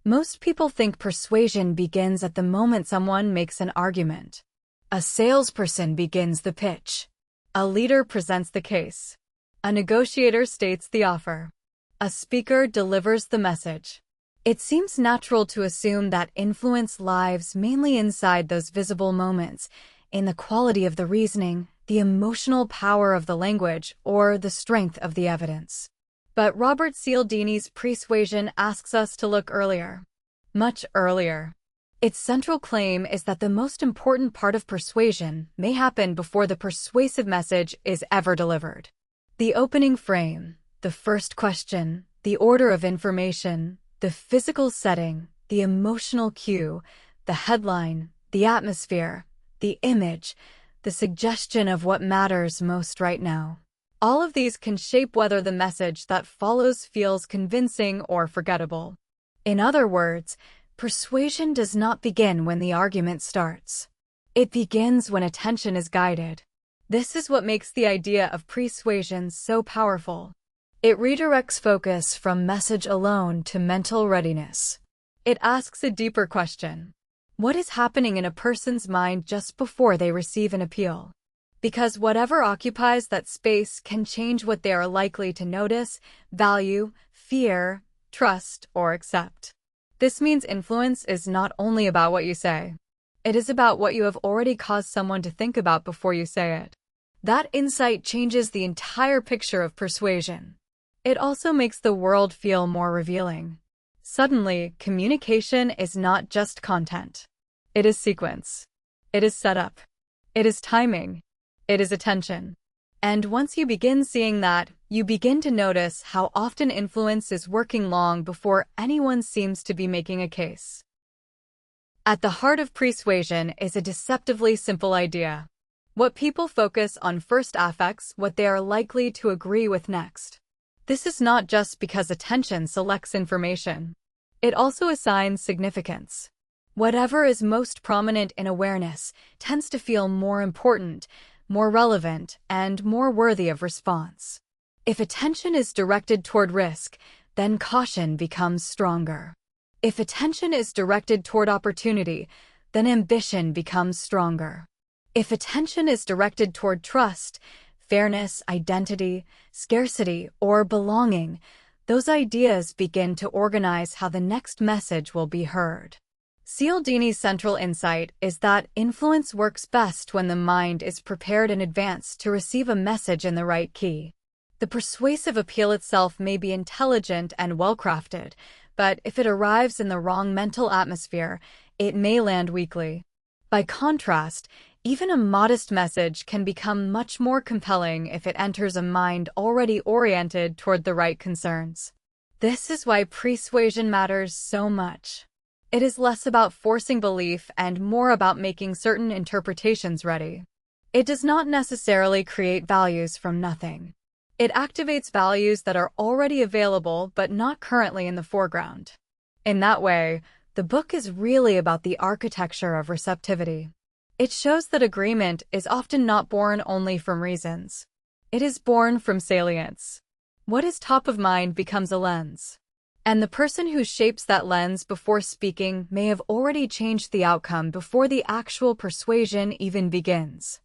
Most people think persuasion begins at the moment someone makes an argument. A salesperson begins the pitch. A leader presents the case. A negotiator states the offer. A speaker delivers the message. It seems natural to assume that influence lives mainly inside those visible moments, in the quality of the reasoning, the emotional power of the language, or the strength of the evidence. But Robert Cialdini's Pre-Suasion asks us to look earlier. Much earlier. Its central claim is that the most important part of persuasion may happen before the persuasive message is ever delivered. The opening frame, the first question, the order of information, the physical setting, the emotional cue, the headline, the atmosphere, the image, the suggestion of what matters most right now. All of these can shape whether the message that follows feels convincing or forgettable. In other words, persuasion does not begin when the argument starts. It begins when attention is guided. This is what makes the idea of persuasion so powerful. It redirects focus from message alone to mental readiness. It asks a deeper question. What is happening in a person's mind just before they receive an appeal? Because whatever occupies that space can change what they are likely to notice, value, fear, trust, or accept. This means influence is not only about what you say. It is about what you have already caused someone to think about before you say it. That insight changes the entire picture of persuasion. It also makes the world feel more revealing. Suddenly, communication is not just content. It is sequence. It is setup. It is timing. It is attention. And once you begin seeing that, you begin to notice how often influence is working long before anyone seems to be making a case. At the heart of persuasion is a deceptively simple idea. What people focus on first affects what they are likely to agree with next. This is not just because attention selects information. It also assigns significance. Whatever is most prominent in awareness tends to feel more important, more relevant, and more worthy of response. If attention is directed toward risk, then caution becomes stronger. If attention is directed toward opportunity, then ambition becomes stronger. If attention is directed toward trust, fairness, identity, scarcity, or belonging, those ideas begin to organize how the next message will be heard. Cialdini's central insight is that influence works best when the mind is prepared in advance to receive a message in the right key. The persuasive appeal itself may be intelligent and well-crafted, but if it arrives in the wrong mental atmosphere, it may land weakly. By contrast, even a modest message can become much more compelling if it enters a mind already oriented toward the right concerns. This is why persuasion matters so much. It is less about forcing belief and more about making certain interpretations ready. It does not necessarily create values from nothing. It activates values that are already available but not currently in the foreground. In that way, the book is really about the architecture of receptivity. It shows that agreement is often not born only from reasons. It is born from salience. What is top of mind becomes a lens. And the person who shapes that lens before speaking may have already changed the outcome before the actual persuasion even begins.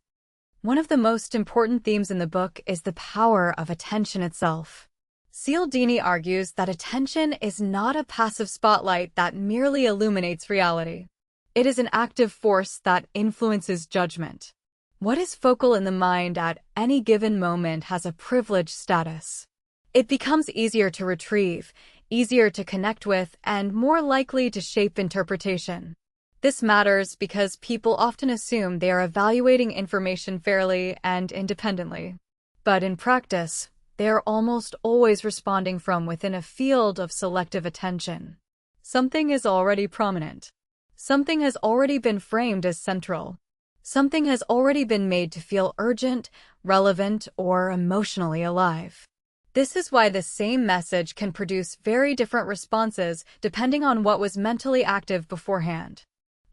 One of the most important themes in the book is the power of attention itself. Cialdini argues that attention is not a passive spotlight that merely illuminates reality. It is an active force that influences judgment. What is focal in the mind at any given moment has a privileged status. It becomes easier to retrieve, easier to connect with, and more likely to shape interpretation. This matters because people often assume they are evaluating information fairly and independently. But in practice, they are almost always responding from within a field of selective attention. Something is already prominent. Something has already been framed as central. Something has already been made to feel urgent, relevant, or emotionally alive. This is why the same message can produce very different responses depending on what was mentally active beforehand.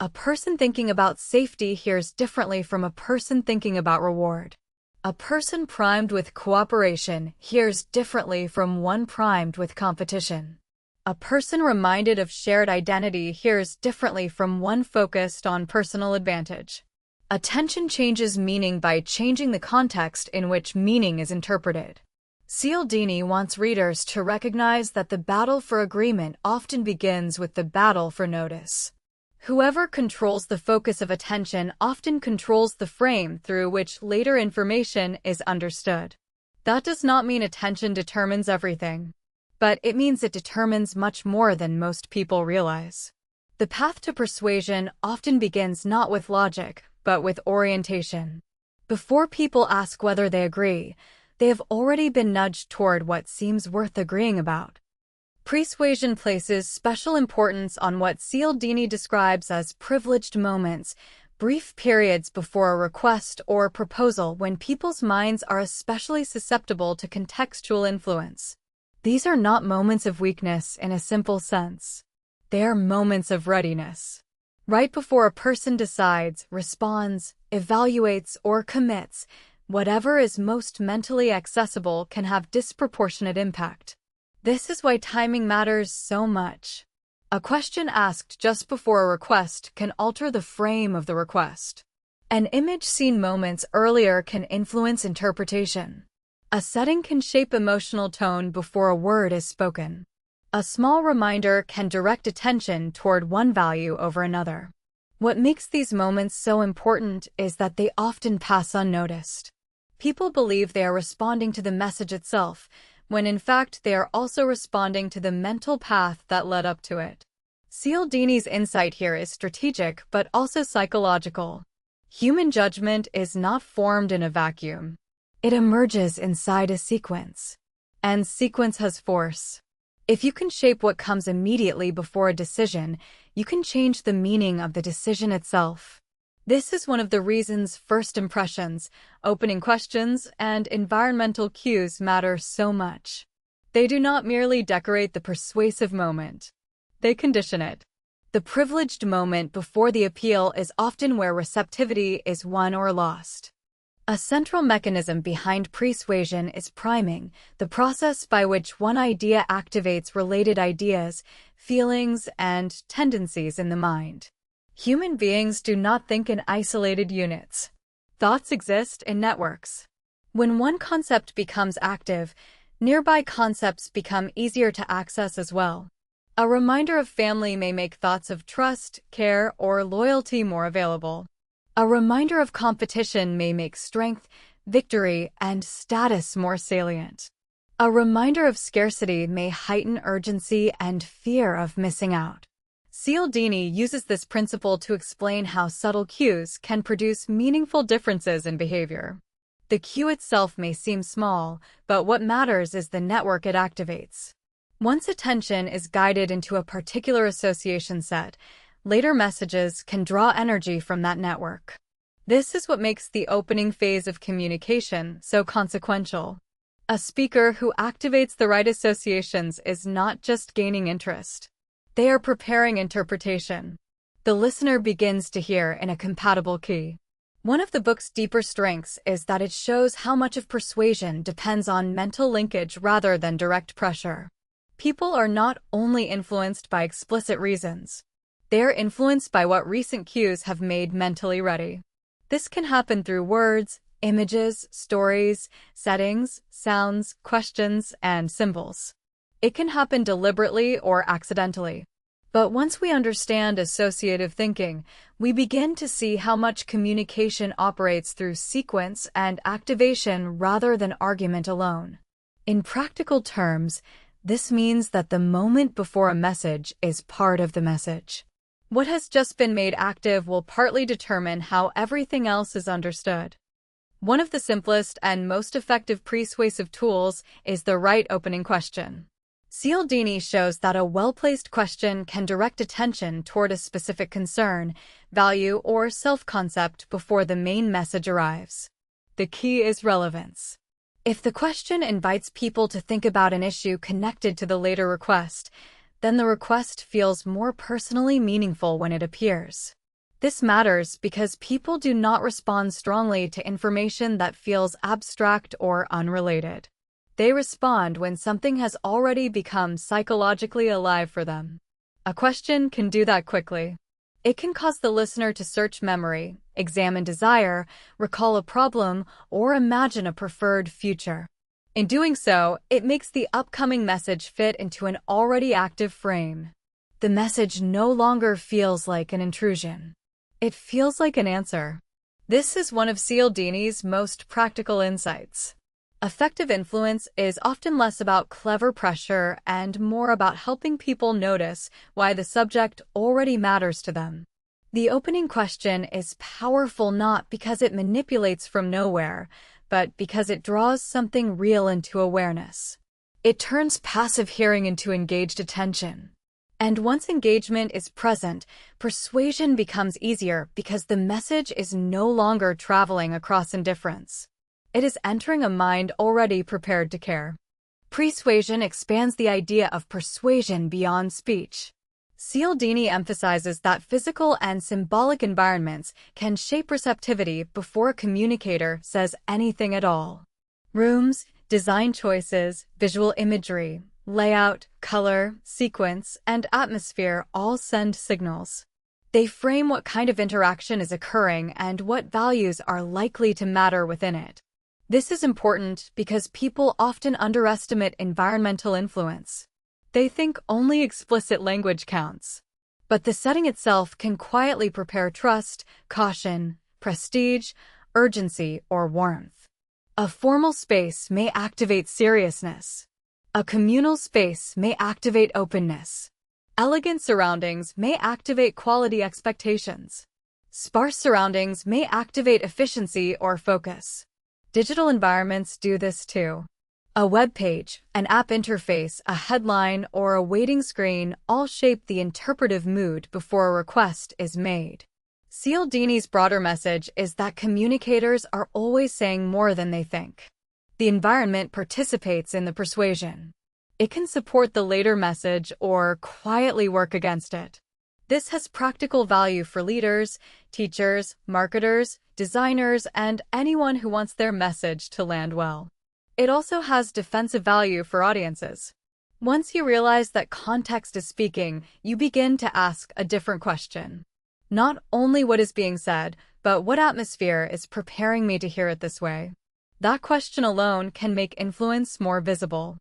A person thinking about safety hears differently from a person thinking about reward. A person primed with cooperation hears differently from one primed with competition. A person reminded of shared identity hears differently from one focused on personal advantage. Attention changes meaning by changing the context in which meaning is interpreted. Cialdini wants readers to recognize that the battle for agreement often begins with the battle for notice. Whoever controls the focus of attention often controls the frame through which later information is understood. That does not mean attention determines everything, but it means it determines much more than most people realize. The path to persuasion often begins not with logic, but with orientation. Before people ask whether they agree, they have already been nudged toward what seems worth agreeing about. Pre-Suasion places special importance on what Cialdini describes as privileged moments, brief periods before a request or proposal when people's minds are especially susceptible to contextual influence. These are not moments of weakness in a simple sense. They are moments of readiness. Right before a person decides, responds, evaluates, or commits, whatever is most mentally accessible can have disproportionate impact. This is why timing matters so much. A question asked just before a request can alter the frame of the request. An image seen moments earlier can influence interpretation. A setting can shape emotional tone before a word is spoken. A small reminder can direct attention toward one value over another. What makes these moments so important is that they often pass unnoticed. People believe they are responding to the message itself, when in fact they are also responding to the mental path that led up to it. Cialdini's insight here is strategic but also psychological. Human judgment is not formed in a vacuum. It emerges inside a sequence. And sequence has force. If you can shape what comes immediately before a decision, you can change the meaning of the decision itself. This is one of the reasons first impressions, opening questions, and environmental cues matter so much. They do not merely decorate the persuasive moment. They condition it. The privileged moment before the appeal is often where receptivity is won or lost. A central mechanism behind persuasion is priming, the process by which one idea activates related ideas, feelings, and tendencies in the mind. Human beings do not think in isolated units. Thoughts exist in networks. When one concept becomes active, nearby concepts become easier to access as well. A reminder of family may make thoughts of trust, care, or loyalty more available. A reminder of competition may make strength, victory, and status more salient. A reminder of scarcity may heighten urgency and fear of missing out. Cialdini uses this principle to explain how subtle cues can produce meaningful differences in behavior. The cue itself may seem small, but what matters is the network it activates. Once attention is guided into a particular association set, later messages can draw energy from that network. This is what makes the opening phase of communication so consequential. A speaker who activates the right associations is not just gaining interest. They are preparing interpretation. The listener begins to hear in a compatible key. One of the book's deeper strengths is that it shows how much of persuasion depends on mental linkage rather than direct pressure. People are not only influenced by explicit reasons. They are influenced by what recent cues have made mentally ready. This can happen through words, images, stories, settings, sounds, questions, and symbols. It can happen deliberately or accidentally. But once we understand associative thinking, we begin to see how much communication operates through sequence and activation rather than argument alone. In practical terms, this means that the moment before a message is part of the message. What has just been made active will partly determine how everything else is understood. One of the simplest and most effective persuasive tools is the right opening question. Cialdini shows that a well-placed question can direct attention toward a specific concern, value, or self-concept before the main message arrives. The key is relevance. If the question invites people to think about an issue connected to the later request, then the request feels more personally meaningful when it appears. This matters because people do not respond strongly to information that feels abstract or unrelated. They respond when something has already become psychologically alive for them. A question can do that quickly. It can cause the listener to search memory, examine desire, recall a problem, or imagine a preferred future. In doing so, it makes the upcoming message fit into an already active frame. The message no longer feels like an intrusion. It feels like an answer. This is one of Cialdini's most practical insights. Effective influence is often less about clever pressure and more about helping people notice why the subject already matters to them. The opening question is powerful not because it manipulates from nowhere, but because it draws something real into awareness. It turns passive hearing into engaged attention. And once engagement is present, persuasion becomes easier because the message is no longer traveling across indifference. It is entering a mind already prepared to care. Pre-Suasion expands the idea of persuasion beyond speech. Cialdini emphasizes that physical and symbolic environments can shape receptivity before a communicator says anything at all. Rooms, design choices, visual imagery, layout, color, sequence, and atmosphere all send signals. They frame what kind of interaction is occurring and what values are likely to matter within it. This is important because people often underestimate environmental influence. They think only explicit language counts. But the setting itself can quietly prepare trust, caution, prestige, urgency, or warmth. A formal space may activate seriousness. A communal space may activate openness. Elegant surroundings may activate quality expectations. Sparse surroundings may activate efficiency or focus. Digital environments do this too. A web page, an app interface, a headline, or a waiting screen all shape the interpretive mood before a request is made. Cialdini's broader message is that communicators are always saying more than they think. The environment participates in the persuasion. It can support the later message or quietly work against it. This has practical value for leaders, teachers, marketers, designers, and anyone who wants their message to land well. It also has defensive value for audiences. Once you realize that context is speaking, you begin to ask a different question. Not only what is being said, but what atmosphere is preparing me to hear it this way. That question alone can make influence more visible.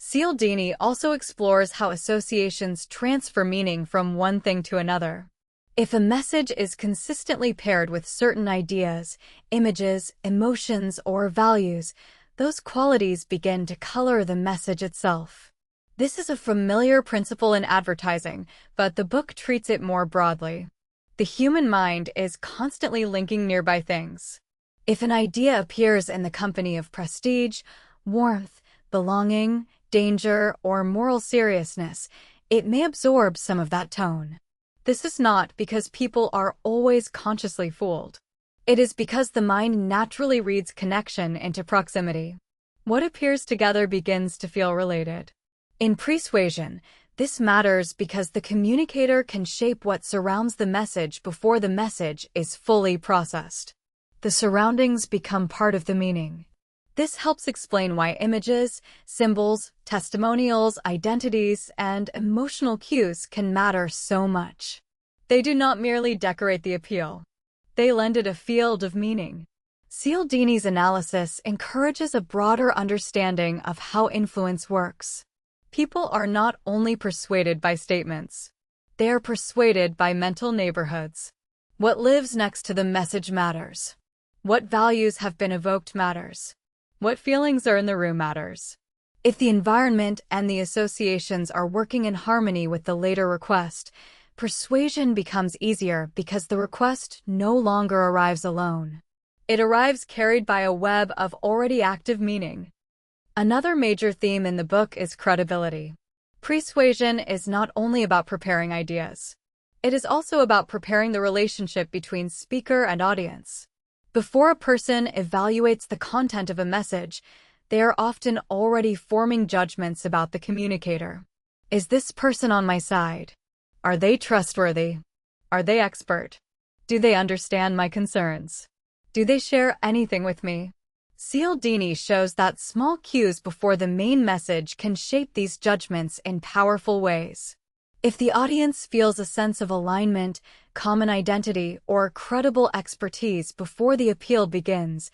Cialdini also explores how associations transfer meaning from one thing to another. If a message is consistently paired with certain ideas, images, emotions, or values, those qualities begin to color the message itself. This is a familiar principle in advertising, but the book treats it more broadly. The human mind is constantly linking nearby things. If an idea appears in the company of prestige, warmth, belonging, danger, or moral seriousness, it may absorb some of that tone. This is not because people are always consciously fooled. It is because the mind naturally reads connection into proximity. What appears together begins to feel related. In Pre-Suasion, this matters because the communicator can shape what surrounds the message before the message is fully processed. The surroundings become part of the meaning. This helps explain why images, symbols, testimonials, identities, and emotional cues can matter so much. They do not merely decorate the appeal. They lend it a field of meaning. Cialdini's analysis encourages a broader understanding of how influence works. People are not only persuaded by statements. They are persuaded by mental neighborhoods. What lives next to the message matters. What values have been evoked matters. What feelings are in the room matters. If the environment and the associations are working in harmony with the later request, persuasion becomes easier because the request no longer arrives alone. It arrives carried by a web of already active meaning. Another major theme in the book is credibility. Pre-Suasion is not only about preparing ideas. It is also about preparing the relationship between speaker and audience. Before a person evaluates the content of a message, they are often already forming judgments about the communicator. Is this person on my side? Are they trustworthy? Are they expert? Do they understand my concerns? Do they share anything with me? Cialdini shows that small cues before the main message can shape these judgments in powerful ways. If the audience feels a sense of alignment, common identity, or credible expertise before the appeal begins,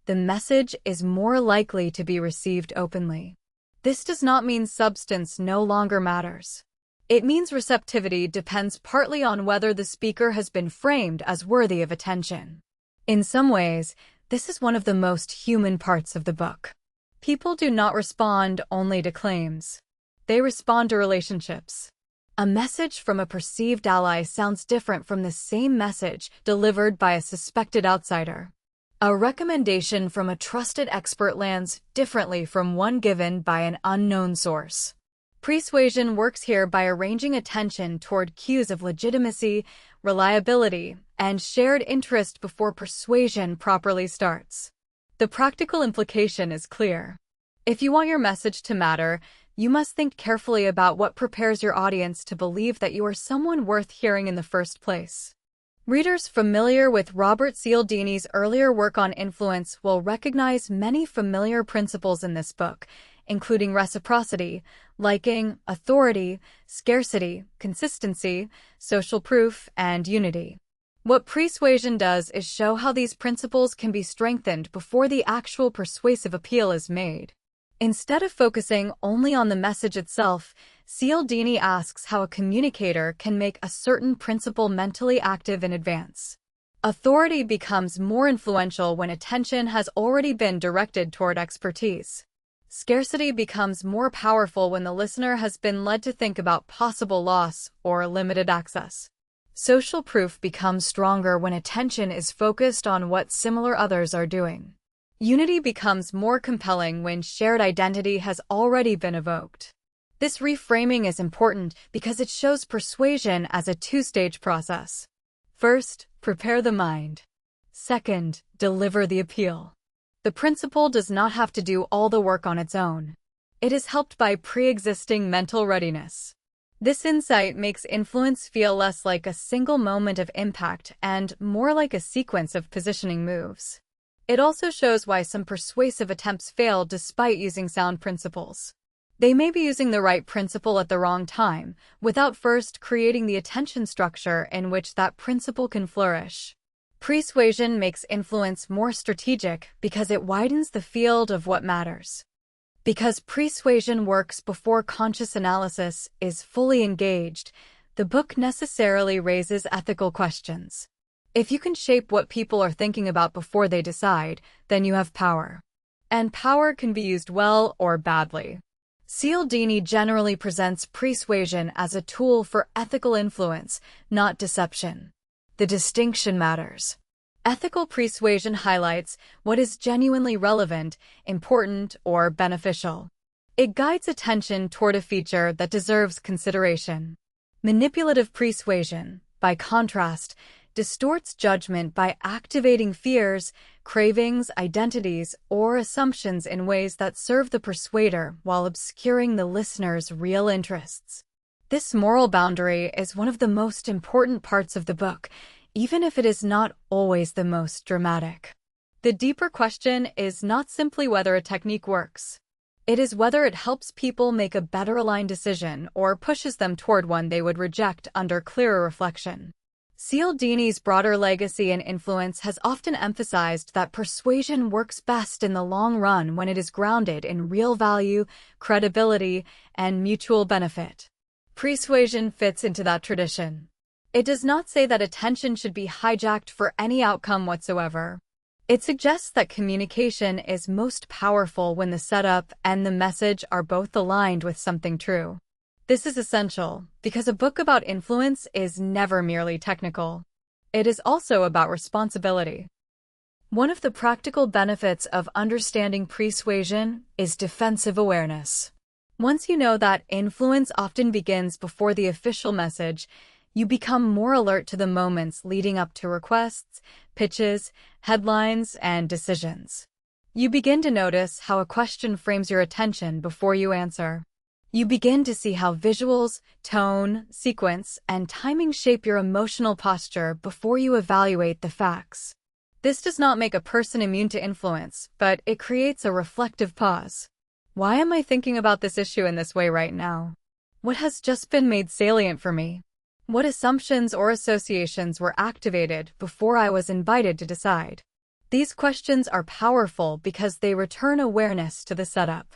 the message is more likely to be received openly. This does not mean substance no longer matters. It means receptivity depends partly on whether the speaker has been framed as worthy of attention. In some ways, this is one of the most human parts of the book. People do not respond only to claims. They respond to relationships. A message from a perceived ally sounds different from the same message delivered by a suspected outsider. A recommendation from a trusted expert lands differently from one given by an unknown source. Pre-Suasion works here by arranging attention toward cues of legitimacy, reliability, and shared interest before persuasion properly starts. The practical implication is clear. If you want your message to matter, you must think carefully about what prepares your audience to believe that you are someone worth hearing in the first place. Readers familiar with Robert Cialdini's earlier work on influence will recognize many familiar principles in this book, including reciprocity, liking, authority, scarcity, consistency, social proof, and unity. What Pre-Suasion does is show how these principles can be strengthened before the actual persuasive appeal is made. Instead of focusing only on the message itself, Cialdini asks how a communicator can make a certain principle mentally active in advance. Authority becomes more influential when attention has already been directed toward expertise. Scarcity becomes more powerful when the listener has been led to think about possible loss or limited access. Social proof becomes stronger when attention is focused on what similar others are doing. Unity becomes more compelling when shared identity has already been evoked. This reframing is important because it shows persuasion as a two-stage process. First, prepare the mind. Second, deliver the appeal. The principle does not have to do all the work on its own. It is helped by pre-existing mental readiness. This insight makes influence feel less like a single moment of impact and more like a sequence of positioning moves. It also shows why some persuasive attempts fail despite using sound principles. They may be using the right principle at the wrong time, without first creating the attention structure in which that principle can flourish. Pre-Suasion makes influence more strategic because it widens the field of what matters. Because Pre-Suasion works before conscious analysis is fully engaged, the book necessarily raises ethical questions. If you can shape what people are thinking about before they decide, then you have power. And power can be used well or badly. Cialdini generally presents Pre-Suasion as a tool for ethical influence, not deception. The distinction matters. Ethical persuasion highlights what is genuinely relevant, important, or beneficial. It guides attention toward a feature that deserves consideration. Manipulative persuasion, by contrast, distorts judgment by activating fears, cravings, identities, or assumptions in ways that serve the persuader while obscuring the listener's real interests. This moral boundary is one of the most important parts of the book, even if it is not always the most dramatic. The deeper question is not simply whether a technique works. It is whether it helps people make a better aligned decision or pushes them toward one they would reject under clearer reflection. Cialdini's broader legacy and influence has often emphasized that persuasion works best in the long run when it is grounded in real value, credibility, and mutual benefit. Pre-Suasion fits into that tradition. It does not say that attention should be hijacked for any outcome whatsoever. It suggests that communication is most powerful when the setup and the message are both aligned with something true. This is essential because a book about influence is never merely technical. It is also about responsibility. One of the practical benefits of understanding persuasion is defensive awareness. Once you know that influence often begins before the official message, you become more alert to the moments leading up to requests, pitches, headlines, and decisions. You begin to notice how a question frames your attention before you answer. You begin to see how visuals, tone, sequence, and timing shape your emotional posture before you evaluate the facts. This does not make a person immune to influence, but it creates a reflective pause. Why am I thinking about this issue in this way right now? What has just been made salient for me? What assumptions or associations were activated before I was invited to decide? These questions are powerful because they return awareness to the setup.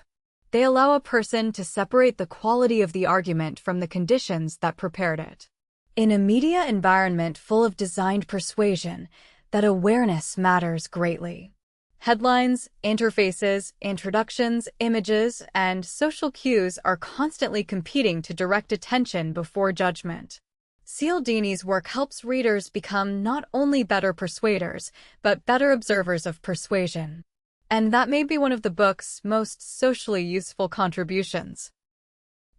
They allow a person to separate the quality of the argument from the conditions that prepared it. In a media environment full of designed persuasion, that awareness matters greatly. Headlines, interfaces, introductions, images, and social cues are constantly competing to direct attention before judgment. Cialdini's work helps readers become not only better persuaders, but better observers of persuasion. And that may be one of the book's most socially useful contributions.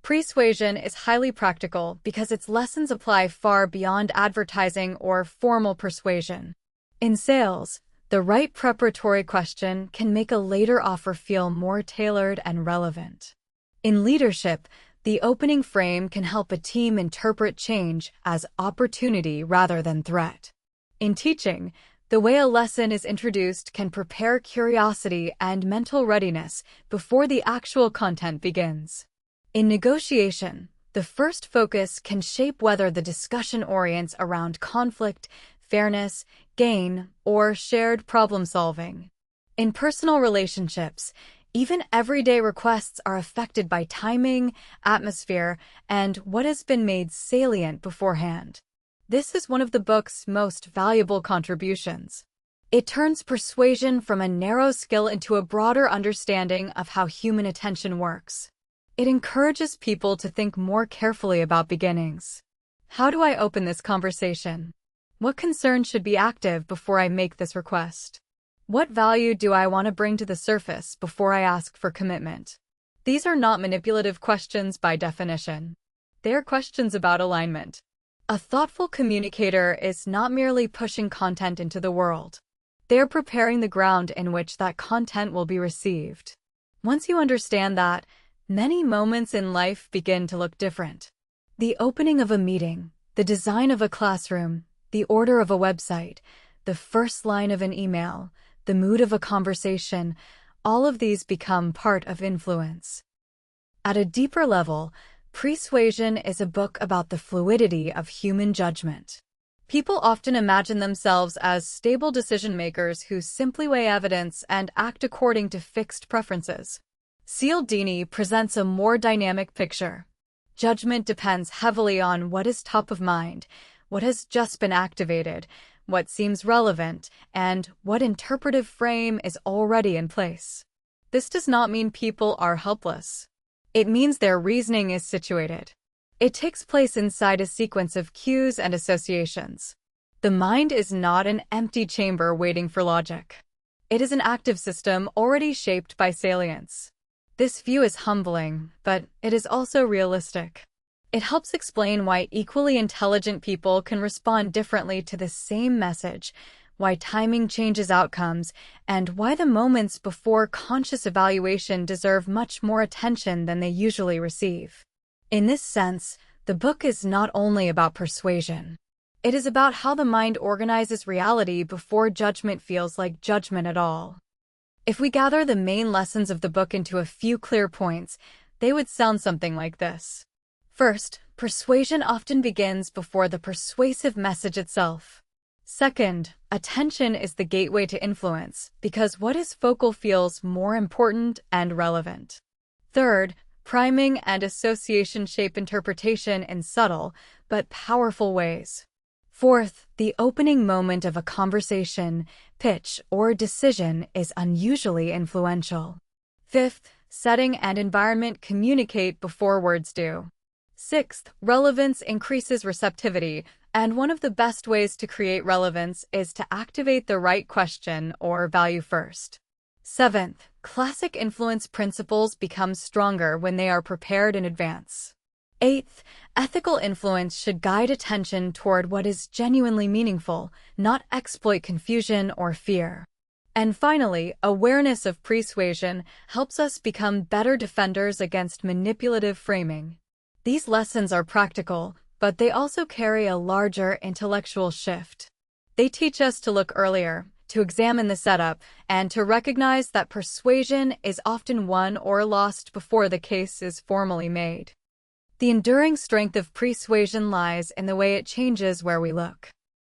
Pre-Suasion is highly practical because its lessons apply far beyond advertising or formal persuasion. In sales, the right preparatory question can make a later offer feel more tailored and relevant. In leadership, the opening frame can help a team interpret change as opportunity rather than threat. In teaching, the way a lesson is introduced can prepare curiosity and mental readiness before the actual content begins. In negotiation, the first focus can shape whether the discussion orients around conflict, fairness, gain, or shared problem-solving. In personal relationships, even everyday requests are affected by timing, atmosphere, and what has been made salient beforehand. This is one of the book's most valuable contributions. It turns persuasion from a narrow skill into a broader understanding of how human attention works. It encourages people to think more carefully about beginnings. How do I open this conversation? What concerns should be active before I make this request? What value do I want to bring to the surface before I ask for commitment? These are not manipulative questions by definition. They are questions about alignment. A thoughtful communicator is not merely pushing content into the world. They are preparing the ground in which that content will be received. Once you understand that, many moments in life begin to look different. The opening of a meeting, the design of a classroom, the order of a website, the first line of an email, the mood of a conversation, all of these become part of influence. At a deeper level, Pre-Suasion is a book about the fluidity of human judgment. People often imagine themselves as stable decision-makers who simply weigh evidence and act according to fixed preferences. Cialdini presents a more dynamic picture. Judgment depends heavily on what is top of mind, what has just been activated, what seems relevant, and what interpretive frame is already in place. This does not mean people are helpless. It means their reasoning is situated. It takes place inside a sequence of cues and associations. The mind is not an empty chamber waiting for logic. It is an active system already shaped by salience. This view is humbling, but it is also realistic. It helps explain why equally intelligent people can respond differently to the same message, why timing changes outcomes, and why the moments before conscious evaluation deserve much more attention than they usually receive. In this sense, the book is not only about persuasion. It is about how the mind organizes reality before judgment feels like judgment at all. If we gather the main lessons of the book into a few clear points, they would sound something like this. First, persuasion often begins before the persuasive message itself. Second, attention is the gateway to influence because what is focal feels more important and relevant. Third, priming and association shape interpretation in subtle but powerful ways. Fourth, the opening moment of a conversation, pitch, or decision is unusually influential. Fifth, setting and environment communicate before words do. Sixth, relevance increases receptivity, and one of the best ways to create relevance is to activate the right question or value first. Seventh, classic influence principles become stronger when they are prepared in advance. Eighth, ethical influence should guide attention toward what is genuinely meaningful, not exploit confusion or fear. And finally, awareness of persuasion helps us become better defenders against manipulative framing. These lessons are practical, but they also carry a larger intellectual shift. They teach us to look earlier, to examine the setup, and to recognize that persuasion is often won or lost before the case is formally made. The enduring strength of persuasion lies in the way it changes where we look.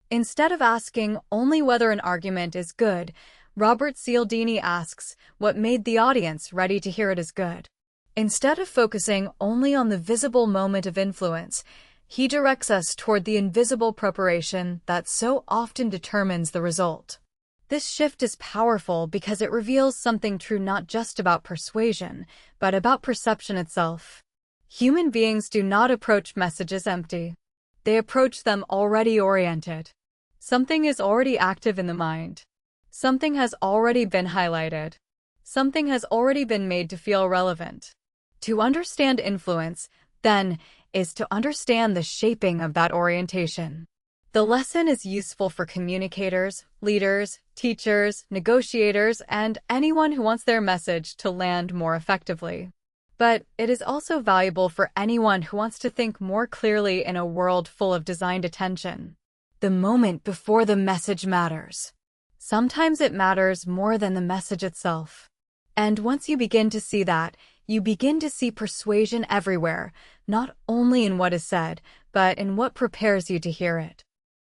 Instead of asking only whether an argument is good, Robert Cialdini asks what made the audience ready to hear it as good. Instead of focusing only on the visible moment of influence, he directs us toward the invisible preparation that so often determines the result. This shift is powerful because it reveals something true not just about persuasion, but about perception itself. Human beings do not approach messages empty. They approach them already oriented. Something is already active in the mind. Something has already been highlighted. Something has already been made to feel relevant. To understand influence, then, is to understand the shaping of that orientation. The lesson is useful for communicators, leaders, teachers, negotiators, and anyone who wants their message to land more effectively. But it is also valuable for anyone who wants to think more clearly in a world full of designed attention. The moment before the message matters. Sometimes it matters more than the message itself. And once you begin to see that, you begin to see persuasion everywhere, not only in what is said, but in what prepares you to hear it.